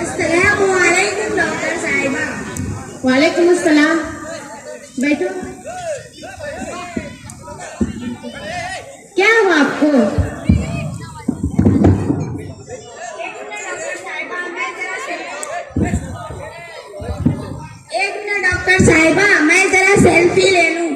अस्सलामुअलैकुम डॉक्टर साहिबा। वालेकुम अस्सलाम। बैठो। क्या हुआ आपको? एक मिनट डॉक्टर साहिबा, मैं जरा सेल्फी ले लूं।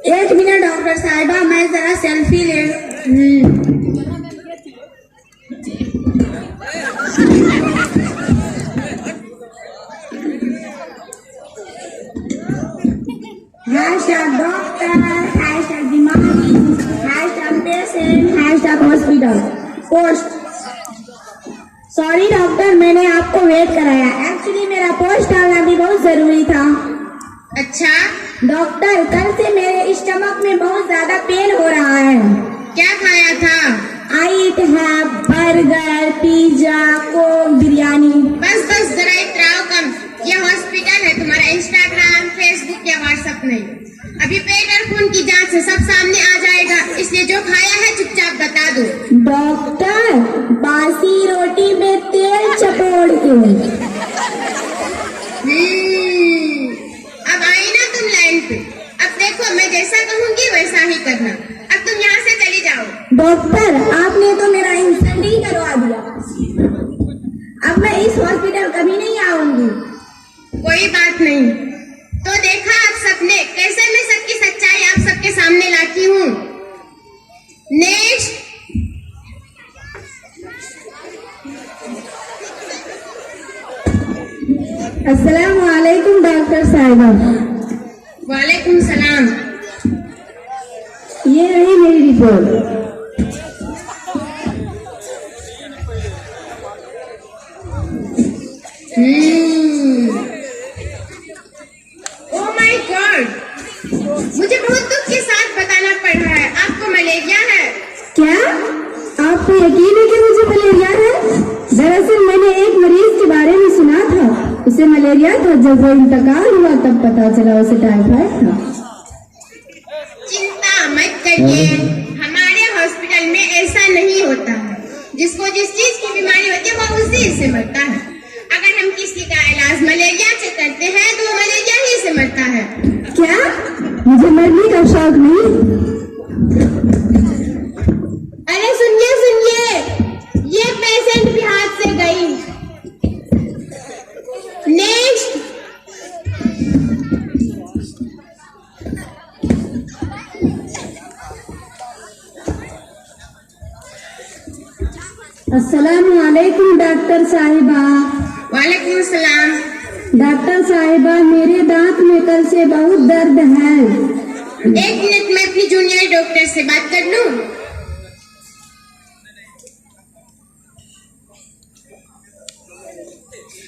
एक मिनट डॉक्टर साहिबा, मैं जरा सेल्फी ले हैशटैग डॉक्टर, हैशटैग बीमारी, hashtag patient, hashtag hospital post. Sorry doctor, मैंने आपको वेट कराया। एक्चुअली मेरा पोस्ट डालना भी बहुत जरूरी था। अच्छा डॉक्टर, कल से मेरे स्टमक में बहुत ज्यादा पेन हो रहा है। क्या खाया था? I eat have burger, pizza, coke, biryani. बस बस जरा इतराओ कम। ये हॉस्पिटल है, तुम्हारा इंस्टाग्राम, फेसबुक या व्हाट्सएप नहीं। अभी पेट और खून की जांच से सब सामने आ जाएगा, इसलिए जो खाया है चुपचाप बता दो। डॉक्टर, बासी रोटी में तेल चपोड़ के। अब आई ना तुम लाइन पे। अब देखो, मैं जैसा कहूंगी वैसा ही करना। अब तुम यहाँ से चली जाओ। डॉक्टर, आपने तो मेरा इंसल्ट ही करवा दिया। अब मैं इस हॉस्पिटल कभी नहीं आऊंगी। कोई बात नहीं। तो देखा आप सबने कैसे मैं सबकी सच्चाई आप सबके सामने लाती हूँ। नेक्स्ट। अस्सलामुअलैकुम डॉक्टर साहिबा। वालेकुम सलाम। ये रही मेरी रिपोर्ट। ओह माय गॉड, मुझे बहुत दुख के साथ बताना पड़ रहा है, आपको मलेरिया है। क्या आपको यकीन है कि मुझे मलेरिया है? दरअसल मैंने एक मरीज के बारे में सुना था, उसे मलेरिया था। जब वो इंतकाल हुआ तब पता चला उसे टाइफाइड था। चिंता मत करिए, हमारे हॉस्पिटल में ऐसा नहीं होता है। जिसको जिस चीज की बीमारी होती है वो उसी से मरता है। अगर हम किसी का इलाज मलेरिया से करते हैं तो वो मलेरिया ही से मरता है। क्या मुझे मरने का शौक नहीं? अरे सुनिए सुनिए, ये पेशेंट भी हाथ से गई। नेक्स्ट। अस्सलामुअलैकुम डॉक्टर साहिबा। वालेकुम सलाम। डॉक्टर साहिबा, मेरे दांत में कल से बहुत दर्द है। एक मिनट में अपनी जूनियर डॉक्टर से बात कर लूं।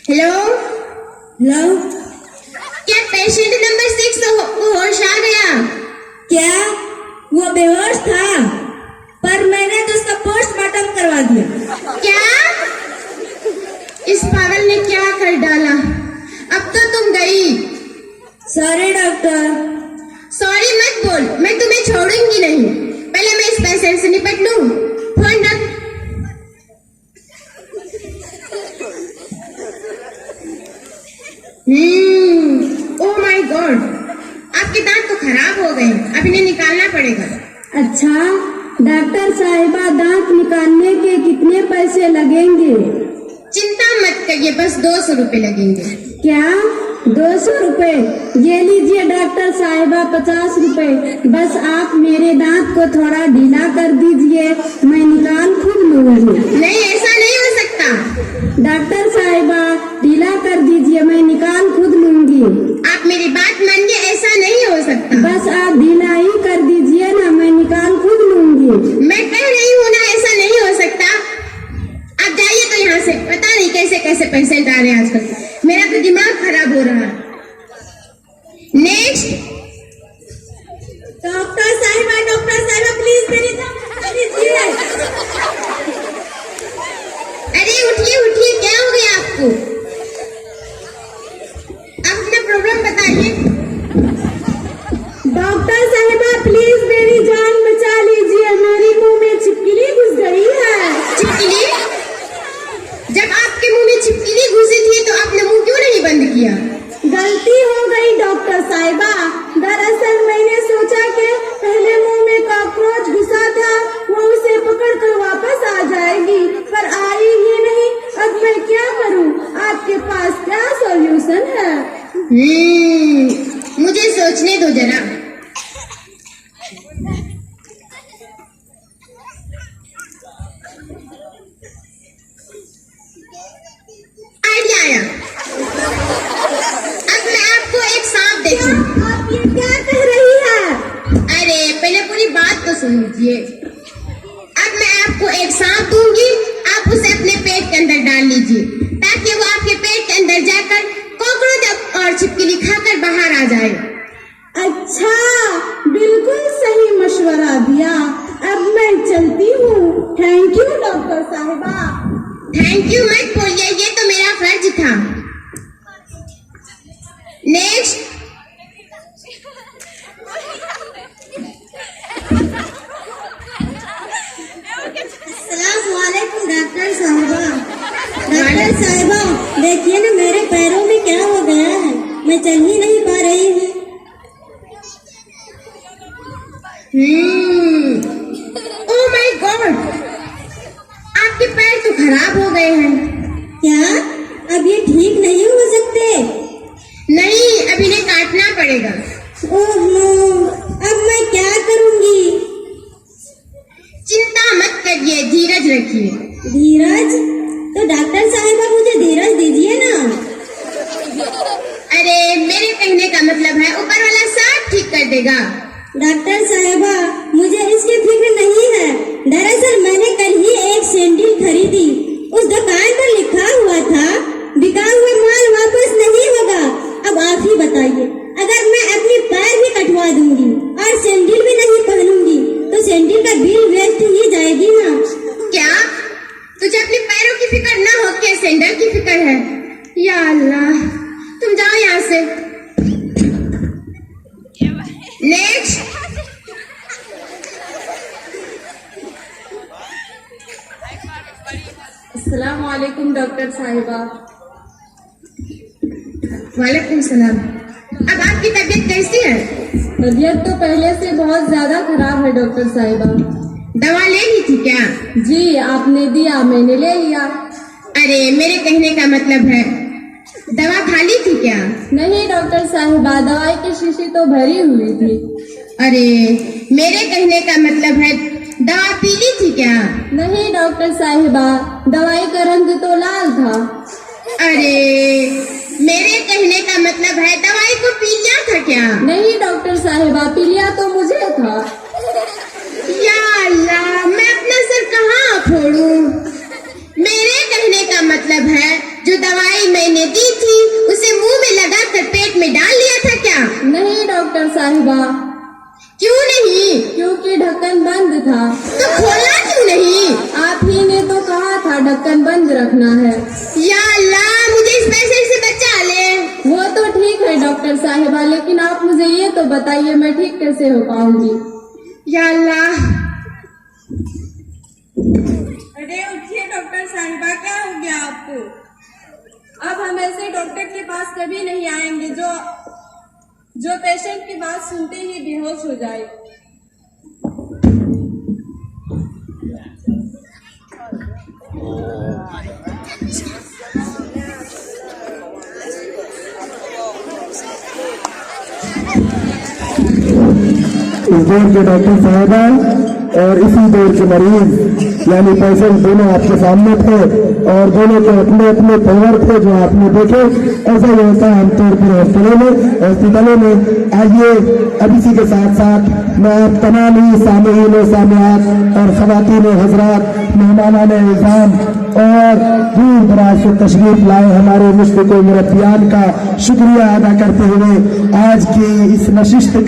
हेलो हेलो, क्या पेशेंट नंबर 6 को होश आ गया? क्या वो बेहोश था? पर मैंने तो उसका पोस्टमार्टम करवा दिया। क्या? इस पागल ने क्या कर डाला? अब तो तुम गई। Sorry doctor. सॉरी मत बोल, मैं तुम्हें छोड़ूंगी नहीं। पहले मैं इस पेशेंट से निपट लूं। फोन रख। ओह माय गॉड, आपके दांत तो खराब हो गए, अब इन्हें निकालना पड़ेगा। अच्छा डॉक्टर साहिबा, दांत निकालने के कितने पैसे लगेंगे? चिंता मत करिए, बस 200 रुपए लगेंगे। क्या 200 रुपए? ये लीजिए डॉक्टर साहिबा 50 रुपए। बस आप मेरे दांत को थोड़ा ढीला कर दीजिए, मैं निकाल खुद लूंगी। नहीं, ऐसा नहीं हो सकता। डॉक्टर साहिबा ढीला कर दीजिए, मैं निकाल खुद लूंगी। आप मेरी बात मानिए, ऐसा नहीं हो सकता। बस आप ढीला ही कर दीजिए ना, मैं निकाल खुद लूंगी। मैं कह रही हूँ ना, ऐसा नहीं हो सकता। आप जाइए तो यहाँ से। पता नहीं कैसे कैसे पेशेंट आ रहे हैं आजकल। मेरा तो दिमाग खराब हो रहा है। नेक्स्ट। डॉक्टर साहिबा प्लीज मेरी जान लीजिए। अरे उठिए उठिए, क्या हो गया आपको? आप अपना प्रॉब्लम बताइए। डॉक्टर साहिबा प्लीज मेरी जान बचा लीजिए, मेरी मुंह में छिपकली घुस गई है। छिपकली? जब आपके मुंह में छिपकली घुसी थी तो आपने मुंह क्यों नहीं बंद किया? गलती हो गई डॉक्टर साहिबा। दरअसल मैंने सोचा कि पहले मुंह में कॉकरोच घुसा था, वो उसे पकड़ कर वापस आ जाएगी, पर आई ही नहीं। अब मैं क्या करूं? आपके पास क्या सॉल्यूशन है? मुझे सोचने दो जरा। आइडिया आया। अब मैं आपको एक सांप देखूं। आप ये क्या कह रही है? अरे पहले पूरी बात तो सुन लीजिए। अब मैं आपको एक सांप दूंगी, आप उसे अपने पेट के अंदर डाल लीजिए, ताकि वो आपके पेट के अंदर जाकर कॉकरोच और छिपकली खाकर बाहर आ जाए। अच्छा, बिल्कुल सही मशवरा दिया। अब मैं चलती हूँ। थैंक यू डॉक्टर साहिबा। थैंक यू मत बोलिए, ये तो मेरा फर्ज था। नेक्स्ट। अस्सलामुअलैकुम डॉक्टर साहिबा। डॉक्टर साहिबा देखिए ना, मेरे पैरों में क्या हो गया है, मैं चल ही नहीं पा रही हूँ। ओह माय गॉड, आपके पैर तो खराब हो गए हैं। क्या अब ये ठीक नहीं हो सकते? नहीं, अब इन्हें काटना पड़ेगा। ओह नो, अब मैं क्या करूँगी? चिंता मत करिए, धीरज रखिए। धीरज? तो डॉक्टर साहिबा मुझे धीरज दीजिए ना। अरे मेरे कहने का मतलब है, ऊपर वाला सब ठीक कर देगा। डॉक्टर साहिबा मुझे इसकी फिक्र नहीं है। दरअसल मैंने कल ही एक सैंडल खरीदी, उस दुकान पर लिखा हुआ था बिका हुआ माल वापस नहीं होगा। अब आप ही बताइए, अगर मैं अपनी पैर भी कटवा दूंगी और सैंडल भी नहीं पहनूंगी तो सैंडल का बिल वेस्ट ही जाएगी ना। क्या तुझे अपने पैरों की फिक्र ना हो के सैंडल की फिक्र है? या अल्लाह, तुम जाओ यहाँ से। नेक्स्ट। अस्सलाम वालेकुम डॉक्टर साहिबा। वालेकुम सलाम। अब आपकी तबीयत कैसी है? तबीयत तो पहले से बहुत ज्यादा खराब है डॉक्टर साहिबा। दवा ले ली थी क्या? जी आपने दिया, मैंने ले लिया। अरे मेरे कहने का मतलब है, दवा खाली थी क्या? नहीं डॉक्टर साहिबा, दवाई की शीशी तो भरी हुई थी। अरे मेरे कहने का मतलब है, दवा पीली थी क्या? नहीं डॉक्टर साहिबा, दवाई का रंग तो लाल था। अरे मेरे कहने का मतलब है, दवाई को पी लिया था क्या? नहीं डॉक्टर साहिबा, पीलिया तो मुझे था। या अल्लाह, मैं अपना सर कहाँ फोड़ूं? मेरे कहने का मतलब है, जो दवाई मैंने साहिबा। क्यों नहीं? क्योंकि ढक्कन बंद था। तो खोला क्यों नहीं? आप ही ने तो कहा था ढक्कन बंद रखना है। या अल्लाह, मुझे इस पैसे से बचा ले। वो तो ठीक है डॉक्टर साहिबा, लेकिन आप मुझे ये तो बताइए मैं ठीक कैसे हो पाऊंगी। या अल्लाह। अरे उठिए डॉक्टर साहिबा, क्या हो गया आपको? अब हम ऐसे डॉक्टर के पास कभी नहीं आएंगे जो पेशेंट की बात सुनते ही बेहोश हो जाए। इस दौर के डॉक्टर साहबा और इसी दौर के मरीज यानी पेशेंट दोनों आपके सामने थे और दोनों के अपने अपने परिवार थे जो आपने देखे। ऐसा ही होता है आमतौर पर हॉस्पिटलों में। आइए अब इसी के साथ साथ मैं आप तमाम ही सामईन व सामियात और खवातीन व हजरात, मेहमानान इज़ाम और दूर दराज से तशरीफ लाए हमारे मुश्फिक मुरब्बियान का शुक्रिया अदा करते हुए आज की इस नशिस्त